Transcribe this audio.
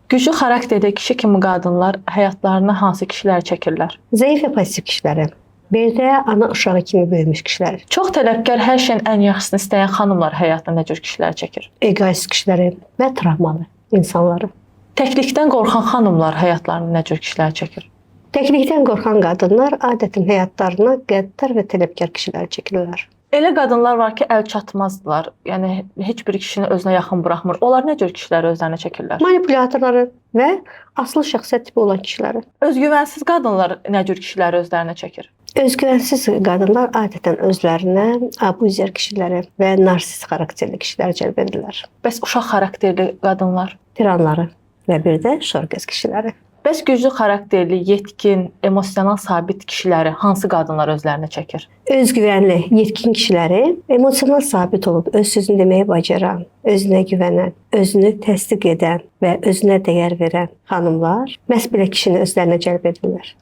Güclü xarakterli kişi kimi qadınlar həyatlarına hansı kişilər çəkirlər? Zəif və pasiv kişiləri. Bir də ana uşağı kimi böyümüş kişiləri. Çox tələbkar, hər şeyin ən yaxşısını istəyən xanımlar həyatında nə cür kişilər çəkir? Egoist kişiləri və travmalı insanları. Təklikdən qorxan xanımlar həyatlarında nə cür kişilər çəkir? Təklikdən qorxan qadınlar adətən həyatlarına qəddar və tələbkar kişilər çəkirlər. Elə qadınlar var ki, əl çatmazdılar. Yəni heç bir kişini özünə yaxın buraxmır. Onlar nə cür kişiləri özlərinə çəkirlər? Manipulyatorları və asılı şəxsiyyət tipi olan kişiləri. Özgüvənsiz qadınlar nə cür kişiləri özlərinə çəkir? Özgüvənsiz qadınlar adətən özlərinə abuzer kişiləri və narsist xarakterli kişiləri cəlb edirlər. Bəs uşaq xarakterli qadınlar? Tiranları və bir də şorqəz kişiləri. Bəs güclü xarakterli, yetkin, emosional sabit kişiləri hansı qadınlar özlərinə çəkir? Özgüvənli, yetkin kişiləri emosional sabit olub öz sözünü deməyi bacaran, özünə güvənən, özünü təsdiq edən və özünə dəyər verən xanımlar məhz belə kişini özlərinə cəlb edirlər.